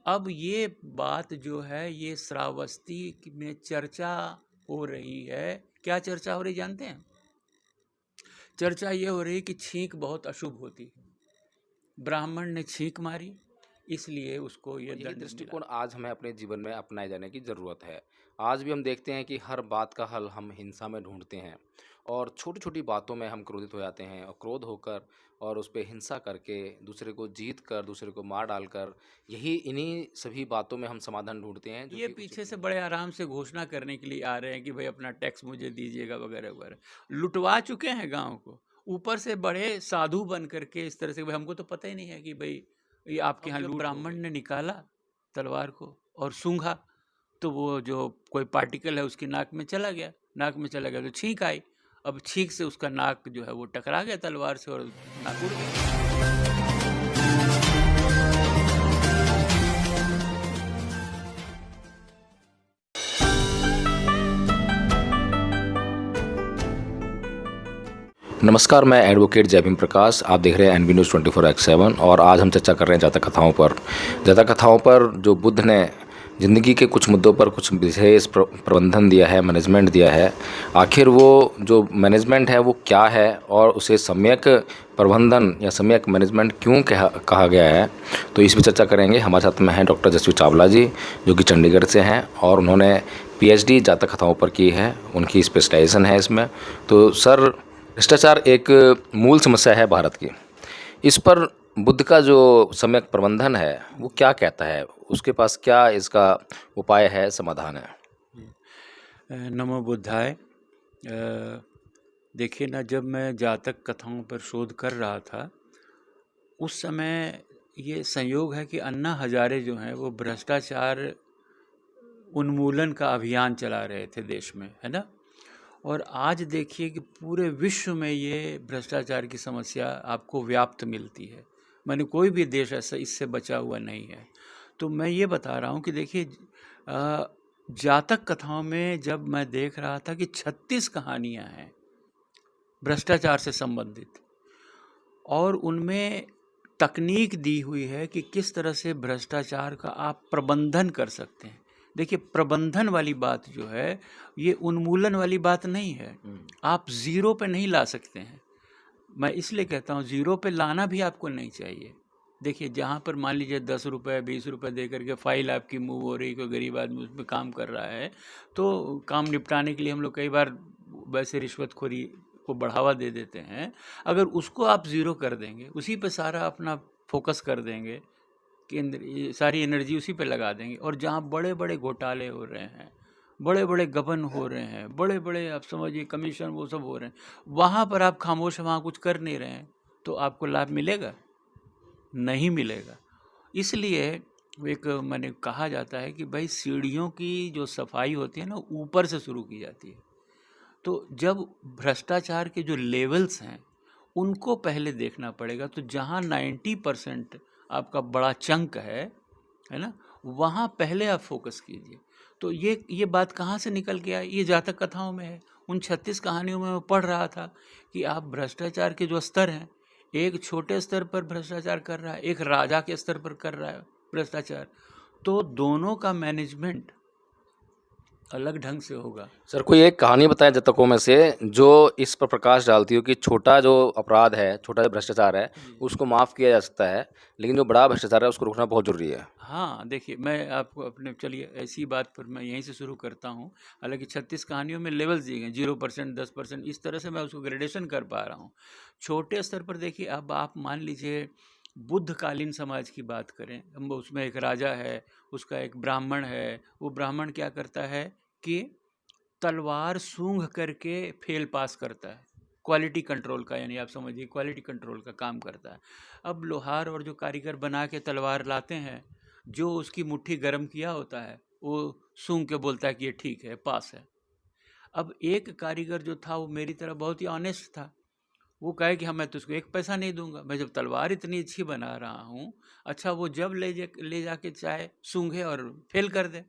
अब ये बात जो है ये श्रावस्ती में चर्चा हो रही है। क्या चर्चा हो रही जानते हैं? चर्चा ये हो रही कि छींक बहुत अशुभ होती है, ब्राह्मण ने छींक मारी इसलिए उसको ये और यही दंड मिला। दृष्टिकोण आज हमें अपने जीवन में अपनाए जाने की ज़रूरत है। आज भी हम देखते हैं कि हर बात का हल हम हिंसा में ढूँढते हैं और छोटी-छोटी बातों में हम क्रोधित हो जाते हैं और क्रोध होकर और उस पे हिंसा करके, दूसरे को जीत कर, दूसरे को मार डालकर, यही इन्हीं सभी बातों में हम समाधान ढूँढते हैं जो ये कि पीछे उचित से नहीं बड़े है। आराम से घोषणा करने के लिए आ रहे हैं कि भाई अपना टैक्स मुझे दीजिएगा वगैरह वगैरह। लुटवा चुके हैं गांव को, ऊपर से बड़े साधु बन करके इस तरह से। भाई हमको तो पता ही नहीं है कि भाई ये आपके अब यहाँ जब ब्राह्मण ने निकाला तलवार को और सूंघा तो वो जो कोई पार्टिकल है उसकी नाक में चला गया, नाक में चला गया तो छींक आई। अब छींक से उसका नाक जो है वो टकरा गया तलवार से और नाक उड़ गया। नमस्कार, मैं एडवोकेट जयभीम प्रकाश। आप देख रहे हैं एनबी न्यूज़ 24/7 और आज हम चर्चा कर रहे हैं जातक कथाओं पर। जातक कथाओं पर जो बुद्ध ने ज़िंदगी के कुछ मुद्दों पर कुछ विशेष प्रबंधन दिया है, मैनेजमेंट दिया है। आखिर वो जो मैनेजमेंट है वो क्या है और उसे सम्यक प्रबंधन या सम्यक मैनेजमेंट क्यों कहा गया है, तो इस पर चर्चा करेंगे। हमारे साथ में हैं डॉक्टर जसवीर चावला जी, जो कि चंडीगढ़ से हैं और उन्होंने पीएचडी जातक कथाओं पर की है, उनकी स्पेशलाइजेशन है इसमें। तो सर, भ्रष्टाचार एक मूल समस्या है भारत की। इस पर बुद्ध का जो सम्यक प्रबंधन है वो क्या कहता है? उसके पास क्या इसका उपाय है, समाधान है? नमो बुद्धाय। देखिए ना, जब मैं जातक कथाओं पर शोध कर रहा था उस समय ये संयोग है कि अन्ना हजारे जो हैं वो भ्रष्टाचार उन्मूलन का अभियान चला रहे थे देश में, है ना। और आज देखिए कि पूरे विश्व में ये भ्रष्टाचार की समस्या आपको व्याप्त मिलती है। मैंने कोई भी देश ऐसा इससे बचा हुआ नहीं है। तो मैं ये बता रहा हूँ कि देखिए, जातक कथाओं में जब मैं देख रहा था कि 36 कहानियाँ हैं भ्रष्टाचार से संबंधित और उनमें तकनीक दी हुई है कि किस तरह से भ्रष्टाचार का आप प्रबंधन कर सकते हैं। देखिए, प्रबंधन वाली बात जो है ये उन्मूलन वाली बात नहीं है। आप ज़ीरो पे नहीं ला सकते हैं। मैं इसलिए कहता हूँ ज़ीरो पे लाना भी आपको नहीं चाहिए। देखिए, जहाँ पर मान लीजिए 10 रुपये 20 रुपये दे करके फाइल आपकी मूव हो रही, कोई गरीब आदमी उसमें काम कर रहा है, तो काम निपटाने के लिए हम लोग कई बार वैसे रिश्वतखोरी को बढ़ावा दे देते हैं। अगर उसको आप ज़ीरो कर देंगे, उसी पे सारा अपना फोकस कर देंगे, केंद्र सारी एनर्जी उसी पे लगा देंगे, और जहाँ बड़े बड़े घोटाले हो रहे हैं, बड़े बड़े गबन हो रहे हैं, बड़े बड़े आप समझिए कमीशन वो सब हो रहे हैं, वहाँ पर आप खामोश, वहाँ कुछ कर नहीं रहे हैं, तो आपको लाभ मिलेगा? नहीं मिलेगा। इसलिए एक मैंने कहा जाता है कि भाई सीढ़ियों की जो सफाई होती है ना, ऊपर से शुरू की जाती है। तो जब भ्रष्टाचार के जो लेवल्स हैं उनको पहले देखना पड़ेगा। तो जहाँ 90% आपका बड़ा चंक है ना, वहाँ पहले आप फोकस कीजिए। तो ये बात कहाँ से निकल के आई? ये जातक कथाओं में है। उन 36 कहानियों में मैं पढ़ रहा था कि आप भ्रष्टाचार के जो स्तर हैं, एक छोटे स्तर पर भ्रष्टाचार कर रहा है, एक राजा के स्तर पर कर रहा है भ्रष्टाचार, तो दोनों का मैनेजमेंट अलग ढंग से होगा। सर, कोई एक कहानी बताएं जातकों में से जो इस पर प्रकाश डालती हो कि छोटा जो अपराध है, छोटा जो भ्रष्टाचार है, उसको माफ़ किया जा सकता है, लेकिन जो बड़ा भ्रष्टाचार है उसको रोकना बहुत ज़रूरी है। हाँ, देखिए, मैं आपको अपने, चलिए ऐसी बात पर मैं यहीं से शुरू करता हूँ। हालांकि 36 कहानियों में लेवल्स दिए गए, 0%, 10%, इस तरह से मैं उसको ग्रेडेशन कर पा रहा हूँ। छोटे स्तर पर देखिए, अब आप मान लीजिए बुद्धकालीन समाज की बात करें, हम उसमें एक राजा है, उसका एक ब्राह्मण है। वो ब्राह्मण क्या करता है कि तलवार सूंघ करके फेल पास करता है, क्वालिटी कंट्रोल का, यानी आप समझिए क्वालिटी कंट्रोल का काम करता है। अब लोहार और जो कारीगर बना के तलवार लाते हैं, जो उसकी मुट्ठी गर्म किया होता है वो सूंघ के बोलता है कि ये ठीक है, पास है। अब एक कारीगर जो था वो मेरी तरह बहुत ही ऑनेस्ट था। वो कहे कि हाँ, मैं तुझको एक पैसा नहीं दूंगा, मैं जब तलवार इतनी अच्छी बना रहा हूँ। अच्छा, वो जब ले जाके चाहे सूंघे और फेल कर दे।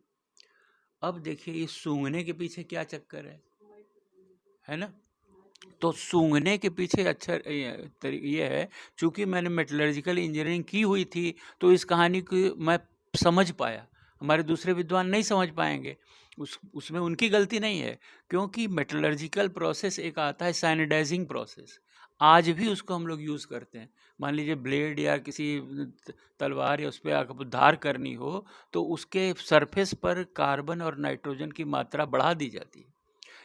अब देखिए, ये सूंघने के पीछे क्या चक्कर है ना। तो सूंघने के पीछे अच्छा ये है, चूंकि मैंने मेटलर्जिकल इंजीनियरिंग की हुई थी, तो इस कहानी की मैं समझ पाया, हमारे दूसरे विद्वान नहीं समझ पाएंगे। उसमें उनकी गलती नहीं है, क्योंकि मेटलर्जिकल प्रोसेस एक आता है साइनिडाइजिंग प्रोसेस, आज भी उसको हम लोग यूज़ करते हैं। मान लीजिए ब्लेड या किसी तलवार या उस पर अगर धार करनी हो तो उसके सरफेस पर कार्बन और नाइट्रोजन की मात्रा बढ़ा दी जाती है।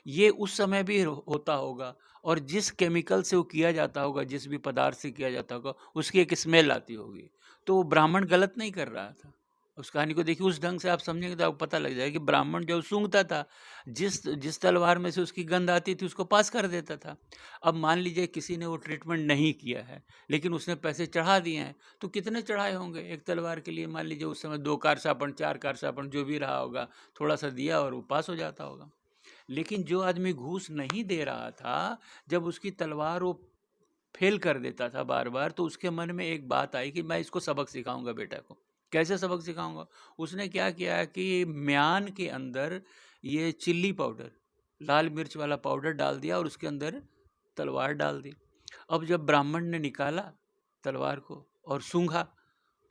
ये उस समय भी होता होगा, और जिस केमिकल से वो किया जाता होगा, जिस भी पदार्थ से किया जाता होगा, उसकी एक स्मेल आती होगी। तो वो ब्राह्मण गलत नहीं कर रहा था। उस कहानी को देखिए, उस ढंग से आप समझेंगे तो आपको पता लग जाएगा कि ब्राह्मण जब सूंघता था, जिस जिस तलवार में से उसकी गंध आती थी उसको पास कर देता था। अब मान लीजिए किसी ने वो ट्रीटमेंट नहीं किया है, लेकिन उसने पैसे चढ़ा दिए हैं, तो कितने चढ़ाए होंगे एक तलवार के लिए? मान लीजिए उस समय 2 कार साबुन, 4 कार साबुन, जो भी रहा होगा, थोड़ा सा दिया और वो पास हो जाता होगा। लेकिन जो आदमी घूस नहीं दे रहा था, जब उसकी तलवार वो फेल कर देता था बार बार, तो उसके मन में एक बात आई कि मैं इसको सबक सिखाऊंगा बेटा को। कैसे सबक सिखाऊंगा? उसने क्या किया कि म्यान के अंदर ये चिल्ली पाउडर, लाल मिर्च वाला पाउडर डाल दिया और उसके अंदर तलवार डाल दी। अब जब ब्राह्मण ने निकाला तलवार को और सूंघा,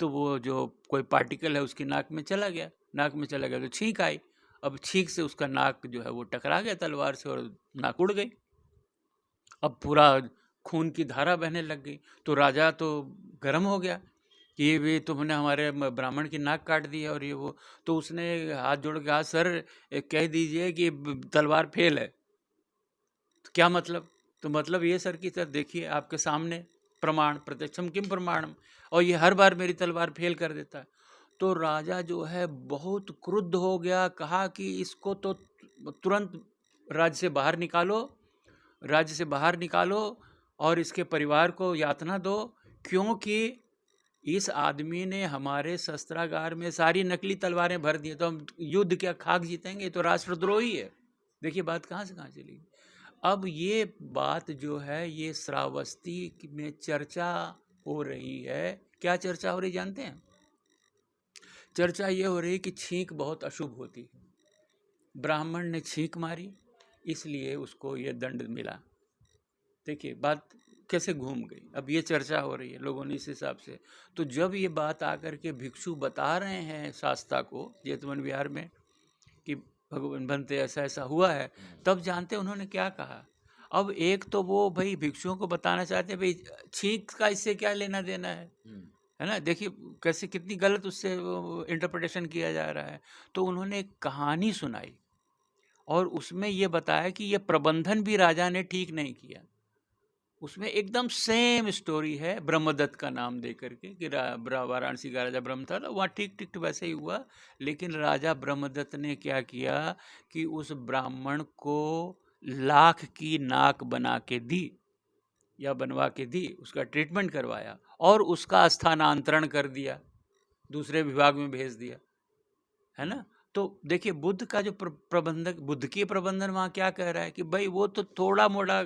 तो वो जो कोई पार्टिकल है उसकी नाक में चला गया। नाक में चला गया तो छींक आई। अब छींक से उसका नाक जो है वो टकरा गया तलवार से और नाक उड़ गई। अब पूरा खून की धारा बहने लग गई। तो राजा तो गर्म हो गया कि ये भी तुमने हमारे ब्राह्मण की नाक काट दी है और ये वो। तो उसने हाथ जोड़ के कहा, सर कह दीजिए कि तलवार फेल है। तो क्या मतलब? तो मतलब ये सर कि सर देखिए आपके सामने प्रमाण, प्रत्यक्षम किम प्रमाणम, और ये हर बार मेरी तलवार फेल कर देता है। तो राजा जो है बहुत क्रुद्ध हो गया, कहा कि इसको तो तुरंत राज्य से बाहर निकालो, राज्य से बाहर निकालो और इसके परिवार को यातना दो, क्योंकि इस आदमी ने हमारे शस्त्रागार में सारी नकली तलवारें भर दी। तो हम युद्ध क्या खाक जीतेंगे? तो राष्ट्रद्रोही है। देखिए बात कहाँ से कहाँ चली। अब ये बात जो है ये श्रावस्ती में चर्चा हो रही है। क्या चर्चा हो रही जानते हैं? चर्चा ये हो रही कि छींक बहुत अशुभ होती है, ब्राह्मण ने छींक मारी इसलिए उसको ये दंड मिला। देखिए बात कैसे घूम गई। अब ये चर्चा हो रही है लोगों ने इस हिसाब से। तो जब ये बात आकर के भिक्षु बता रहे हैं शास्ता को जेतवन विहार में कि भगवान बनते ऐसा ऐसा हुआ है, तब जानते उन्होंने क्या कहा। अब एक तो वो भाई भिक्षुओं को बताना चाहते भाई छींक का इससे क्या लेना देना है ना। देखिए कैसे कितनी गलत उससे इंटरप्रिटेशन किया जा रहा है। तो उन्होंने एक कहानी सुनाई और उसमें ये बताया कि ये प्रबंधन भी राजा ने ठीक नहीं किया। उसमें एकदम सेम स्टोरी है ब्रह्मदत्त का नाम दे करके कि वाराणसी का राजा ब्रह्म था, वहाँ ठीक ठीक वैसे ही हुआ। लेकिन राजा ब्रह्मदत्त ने क्या किया कि उस ब्राह्मण को लाख की नाक बना के दी या बनवा के दी, उसका ट्रीटमेंट करवाया और उसका स्थानांतरण कर दिया, दूसरे विभाग में भेज दिया, है ना। तो देखिए बुद्ध का जो प्रबंधक, बुद्ध की प्रबंधन वहाँ क्या कह रहा है कि भाई वो तो थोड़ा मोड़ा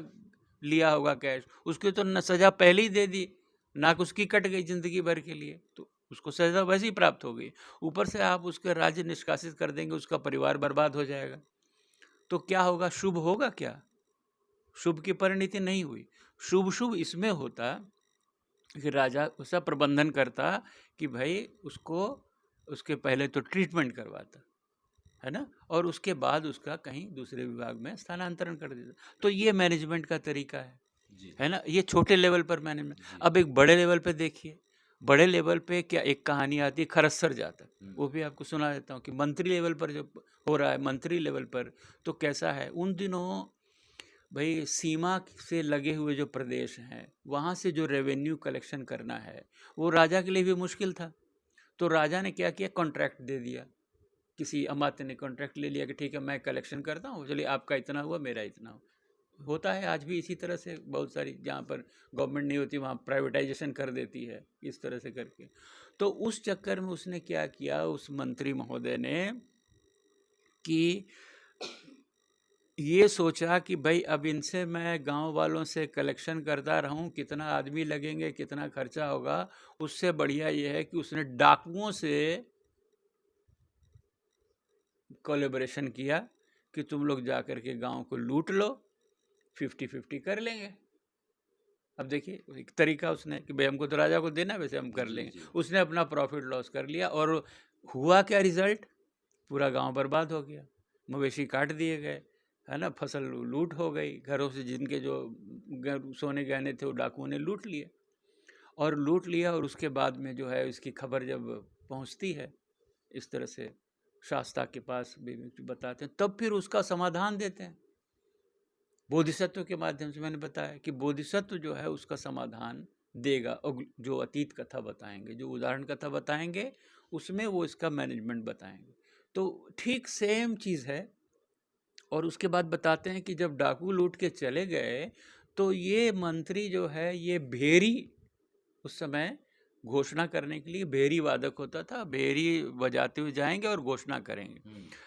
लिया होगा कैश, उसकी तो सजा पहले ही दे दी, नाक उसकी कट गई जिंदगी भर के लिए, तो उसको सजा वैसे ही प्राप्त हो गई। ऊपर से आप उसका राज्य निष्कासित कर देंगे, उसका परिवार बर्बाद हो जाएगा। तो क्या होगा? शुभ होगा क्या? शुभ की परिणति नहीं हुई। शुभ शुभ इसमें होता कि राजा उसका प्रबंधन करता कि भाई उसको उसके पहले तो ट्रीटमेंट करवाता, है ना, और उसके बाद उसका कहीं दूसरे विभाग में स्थानांतरण कर देता। तो ये मैनेजमेंट का तरीका है ना। ये छोटे लेवल पर मैनेजमेंट। अब एक बड़े लेवल पे देखिए, बड़े लेवल पे क्या एक कहानी आती है खरस्सर जातक, वो भी आपको सुना देता हूँ कि मंत्री लेवल पर जो हो रहा है, मंत्री लेवल पर तो कैसा है। उन दिनों भाई सीमा से लगे हुए जो प्रदेश हैं वहाँ से जो रेवेन्यू कलेक्शन करना है वो राजा के लिए भी मुश्किल था। तो राजा ने क्या किया, कॉन्ट्रैक्ट दे दिया, किसी अमात्य ने कॉन्ट्रैक्ट ले लिया कि ठीक है मैं कलेक्शन करता हूँ, चलिए आपका इतना हुआ मेरा इतना हुआ। होता है आज भी इसी तरह से, बहुत सारी जहाँ पर गवर्नमेंट नहीं होती वहाँ प्राइवेटाइजेशन कर देती है इस तरह से करके। तो उस चक्कर में उसने क्या किया उस मंत्री महोदय ने कि ये सोचा कि भाई अब इनसे मैं गांव वालों से कलेक्शन करता रहूं, कितना आदमी लगेंगे, कितना खर्चा होगा, उससे बढ़िया ये है कि उसने डाकुओं से कोलैबोरेशन किया कि तुम लोग जा कर के गांव को लूट लो, 50-50 कर लेंगे। अब देखिए एक तरीका उसने कि भाई हमको तो राजा को देना, वैसे हम कर लेंगे। उसने अपना प्रॉफिट लॉस कर लिया और हुआ क्या रिजल्ट? पूरा गांव बर्बाद हो गया, मवेशी काट दिए गए, है ना, फसल लूट हो गई, घरों से जिनके जो सोने गहने थे वो डाकुओं ने लूट लिए, और लूट लिया। और उसके बाद में जो है इसकी खबर जब पहुंचती है इस तरह से शास्ता के पास भी बताते हैं, तब फिर उसका समाधान देते हैं बोधिसत्व के माध्यम से। मैंने बताया कि बोधिसत्व जो है उसका समाधान देगा, और जो अतीत कथा बताएंगे, जो उदाहरण कथा बताएंगे, उसमें वो इसका मैनेजमेंट बताएंगे। तो ठीक सेम चीज़ है। और उसके बाद बताते हैं कि जब डाकू लूट के चले गए तो ये मंत्री जो है, ये भेरी, उस समय घोषणा करने के लिए भेरी वादक होता था, भेरी बजाते हुए जाएंगे और घोषणा करेंगे।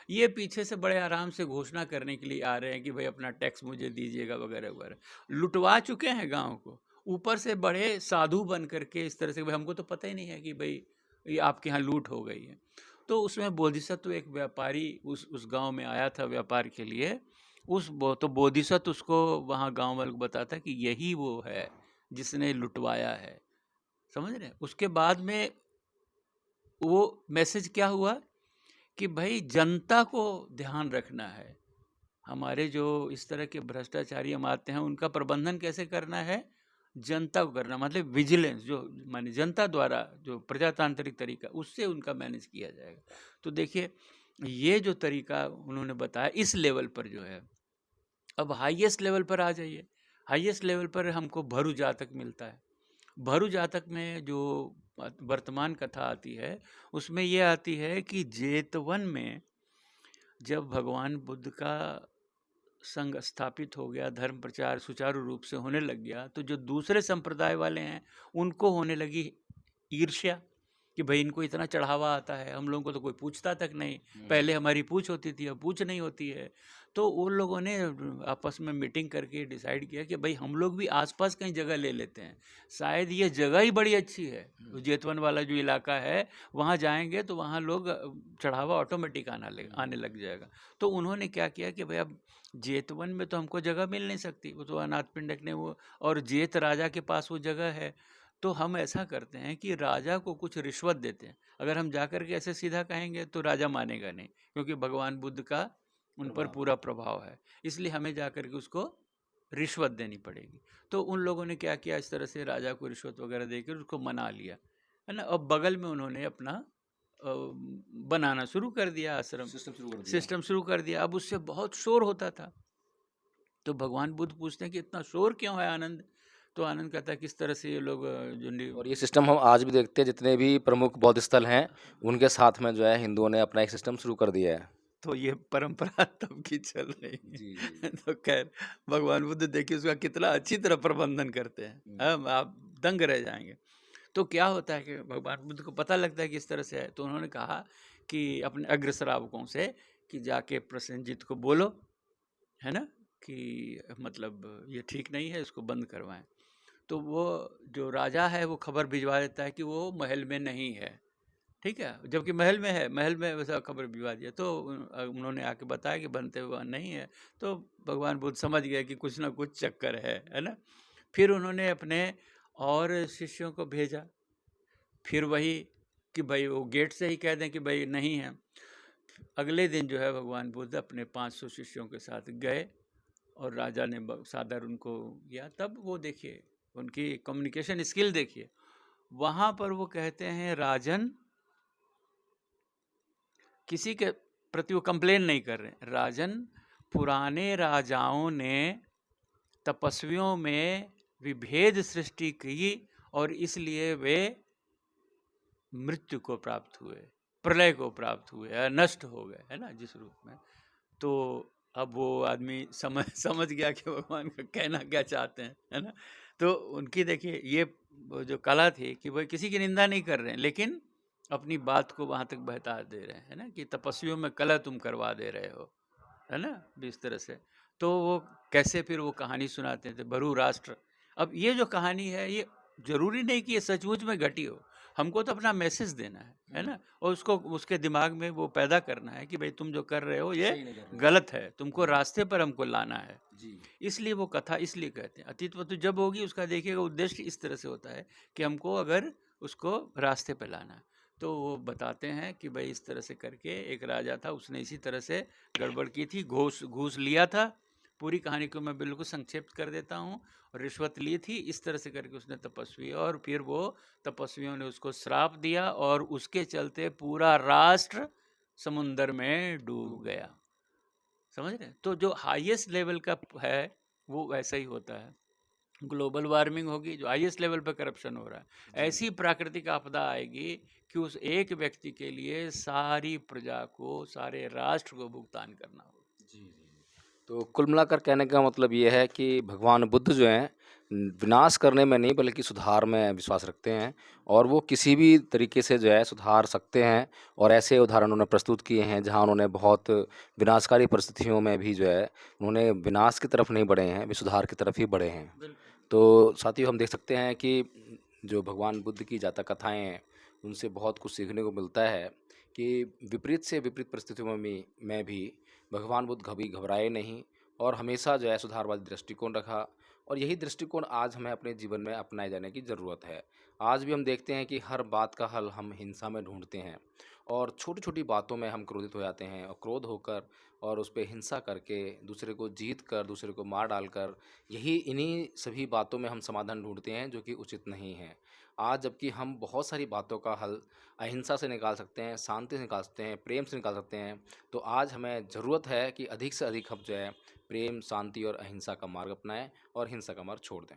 ये पीछे से बड़े आराम से घोषणा करने के लिए आ रहे हैं कि भाई अपना टैक्स मुझे दीजिएगा वगैरह वगैरह। लुटवा चुके हैं गांव को, ऊपर से बड़े साधु बन करके इस तरह से, भाई हमको तो पता ही नहीं है कि भाई ये आपके यहाँ लूट हो गई है। तो उसमें बोधिसत्व एक व्यापारी उस गांव में आया था व्यापार के लिए। तो बोधिसत्व उसको वहाँ गांव वालों को बताता है कि यही वो है जिसने लुटवाया है, समझ रहे हैं। उसके बाद में वो मैसेज क्या हुआ कि भाई जनता को ध्यान रखना है, हमारे जो इस तरह के भ्रष्टाचारी हम आते हैं उनका प्रबंधन कैसे करना है, जनता को करना, मतलब विजिलेंस, जो माने जनता द्वारा जो प्रजातांत्रिक तरीका, उससे उनका मैनेज किया जाएगा। तो देखिए ये जो तरीका उन्होंने बताया इस लेवल पर जो है। अब हाईएस्ट लेवल पर आ जाइए। हाईएस्ट लेवल पर हमको भरू जातक मिलता है। भरू जातक में जो वर्तमान कथा आती है उसमें ये आती है कि जेतवन में जब भगवान बुद्ध का संघ स्थापित हो गया, धर्म प्रचार सुचारू रूप से होने लग गया, तो जो दूसरे संप्रदाय वाले हैं उनको होने लगी ईर्ष्या कि भाई इनको इतना चढ़ावा आता है, हम लोगों को तो कोई पूछता तक नहीं, पहले हमारी पूछ होती थी अब पूछ नहीं होती है। तो उन लोगों ने आपस में मीटिंग करके डिसाइड किया कि भाई हम लोग भी आसपास कहीं जगह ले लेते हैं, शायद ये जगह ही बड़ी अच्छी है, जेतवन वाला जो इलाका है वहाँ जाएंगे तो वहाँ लोग चढ़ावा ऑटोमेटिक आने लग जाएगा। तो उन्होंने क्या किया कि भाई अब जेतवन में तो हमको जगह मिल नहीं सकती, वो तो अनाथ पिंडक ने वो, और जेत राजा के पास वो जगह है, तो हम ऐसा करते हैं कि राजा को कुछ रिश्वत देते हैं। अगर हम जाकर के ऐसे सीधा कहेंगे तो राजा मानेगा नहीं, क्योंकि भगवान बुद्ध का उन पर पूरा प्रभाव है, इसलिए हमें जाकर के उसको रिश्वत देनी पड़ेगी। तो उन लोगों ने क्या किया, इस तरह से राजा को रिश्वत वगैरह देकर उसको मना लिया, है ना। अब बगल में उन्होंने अपना बनाना शुरू कर दिया, आश्रम सिस्टम शुरू कर दिया। अब उससे बहुत शोर होता था। तो भगवान बुद्ध पूछते हैं कि इतना शोर क्यों है आनंद? तो आनंद कहता है किस तरह से ये लोग और ये सिस्टम हम आज भी देखते हैं, जितने भी प्रमुख बौद्ध स्थल हैं उनके साथ में जो है हिंदुओं ने अपना एक सिस्टम शुरू कर दिया है। तो ये परंपरा तब की चल रही है। तो खैर भगवान बुद्ध देखिए उसका कितना अच्छी तरह प्रबंधन करते हैं, आप दंग रह जाएंगे। तो क्या होता है कि भगवान बुद्ध को पता लगता है कि इस तरह से है, तो उन्होंने कहा कि अपने अग्र श्रावकों से कि जाके प्रसेनजीत को बोलो, है ना, कि मतलब ये ठीक नहीं है, इसको बंद करवाएं। तो वो जो राजा है वो खबर भिजवा देता है कि वो महल में नहीं है, ठीक है, जबकि महल में है, महल में वैसा खबर भिजवा दिया। तो उन्होंने आके बताया कि बनते हुए नहीं है। तो भगवान बुद्ध समझ गए कि कुछ ना कुछ चक्कर है ना। फिर उन्होंने अपने और शिष्यों को भेजा, फिर वही कि भाई वो गेट से ही कह दें कि भाई नहीं है। अगले दिन जो है भगवान बुद्ध अपने 500 शिष्यों के साथ गए और राजा ने सादर उनको किया। तब वो देखिए उनकी कम्युनिकेशन स्किल देखिए, वहाँ पर वो कहते हैं राजन, किसी के प्रति वो कंप्लेन नहीं कर रहे, राजन पुराने राजाओं ने तपस्वियों में विभेद सृष्टि की और इसलिए वे मृत्यु को प्राप्त हुए, प्रलय को प्राप्त हुए, नष्ट हो गए, है ना, जिस रूप में। तो अब वो आदमी समझ गया कि भगवान का कहना क्या चाहते हैं, है ना। तो उनकी देखिए ये जो कला थी कि वो किसी की निंदा नहीं कर रहे हैं, लेकिन अपनी बात को वहाँ तक बहता दे रहे हैं, है ना, कि तपस्वियों में कलह तुम करवा दे रहे हो, है ना, इस तरह से। तो वो कैसे फिर वो कहानी सुनाते थे, भरू राष्ट्र। अब ये जो कहानी है ये जरूरी नहीं कि ये सचमुच में घटी हो, हमको तो अपना मैसेज देना है ना, और उसको उसके दिमाग में वो पैदा करना है कि भाई तुम जो कर रहे हो ये गलत है, तुमको रास्ते पर हमको लाना है। इसलिए वो कथा इसलिए कहते हैं। अतीत वस्तु जब होगी उसका देखिएगा उद्देश्य इस तरह से होता है कि हमको अगर उसको रास्ते पे लाना है। तो वो बताते हैं कि भाई इस तरह से करके एक राजा था, उसने इसी तरह से गड़बड़ की थी, घूस लिया था। पूरी कहानी को मैं बिल्कुल संक्षिप्त कर देता हूँ। और रिश्वत ली थी, इस तरह से करके उसने तपस्वी, और फिर वो तपस्वियों ने उसको श्राप दिया और उसके चलते पूरा राष्ट्र समुंदर में डूब गया। समझ रहे? तो जो हाईएस्ट लेवल का है वो वैसा ही होता है। ग्लोबल वार्मिंग होगी, जो हाईएस्ट लेवल पे करप्शन हो रहा है, ऐसी प्राकृतिक आपदा आएगी कि उस एक व्यक्ति के लिए सारी प्रजा को, सारे राष्ट्र को भुगतान करना होगा। तो कुल मिलाकर कहने का मतलब ये है कि भगवान बुद्ध जो हैं विनाश करने में नहीं बल्कि सुधार में विश्वास रखते हैं और वो किसी भी तरीके से जो है सुधार सकते हैं। और ऐसे उदाहरण उन्होंने प्रस्तुत किए हैं जहां उन्होंने बहुत विनाशकारी परिस्थितियों में भी जो है उन्होंने विनाश की तरफ नहीं बढ़े हैं, वे सुधार की तरफ ही बढ़े हैं। तो साथियों हम देख सकते हैं कि जो भगवान बुद्ध की जातक कथाएं हैं उनसे बहुत कुछ सीखने को मिलता है कि विपरीत से विपरीत परिस्थितियों में भी भगवान बुद्ध कभी घबराए नहीं और हमेशा जो है सुधारवादी दृष्टिकोण रखा। और यही दृष्टिकोण आज हमें अपने जीवन में अपनाए जाने की ज़रूरत है। आज भी हम देखते हैं कि हर बात का हल हम हिंसा में ढूंढते हैं और छोटी छोटी बातों में हम क्रोधित हो जाते हैं और क्रोध होकर और उस पर हिंसा करके दूसरे को जीत कर दूसरे को मार डालकर यही इन्हीं सभी बातों में हम समाधान ढूंढते हैं जो कि उचित नहीं है। आज जबकि हम बहुत सारी बातों का हल अहिंसा से निकाल सकते हैं, शांति से निकाल सकते हैं, प्रेम से निकाल सकते हैं। तो आज हमें ज़रूरत है कि अधिक से अधिक हम जो है प्रेम, शांति और अहिंसा का मार्ग अपनाएं और हिंसा का मार्ग छोड़ दें।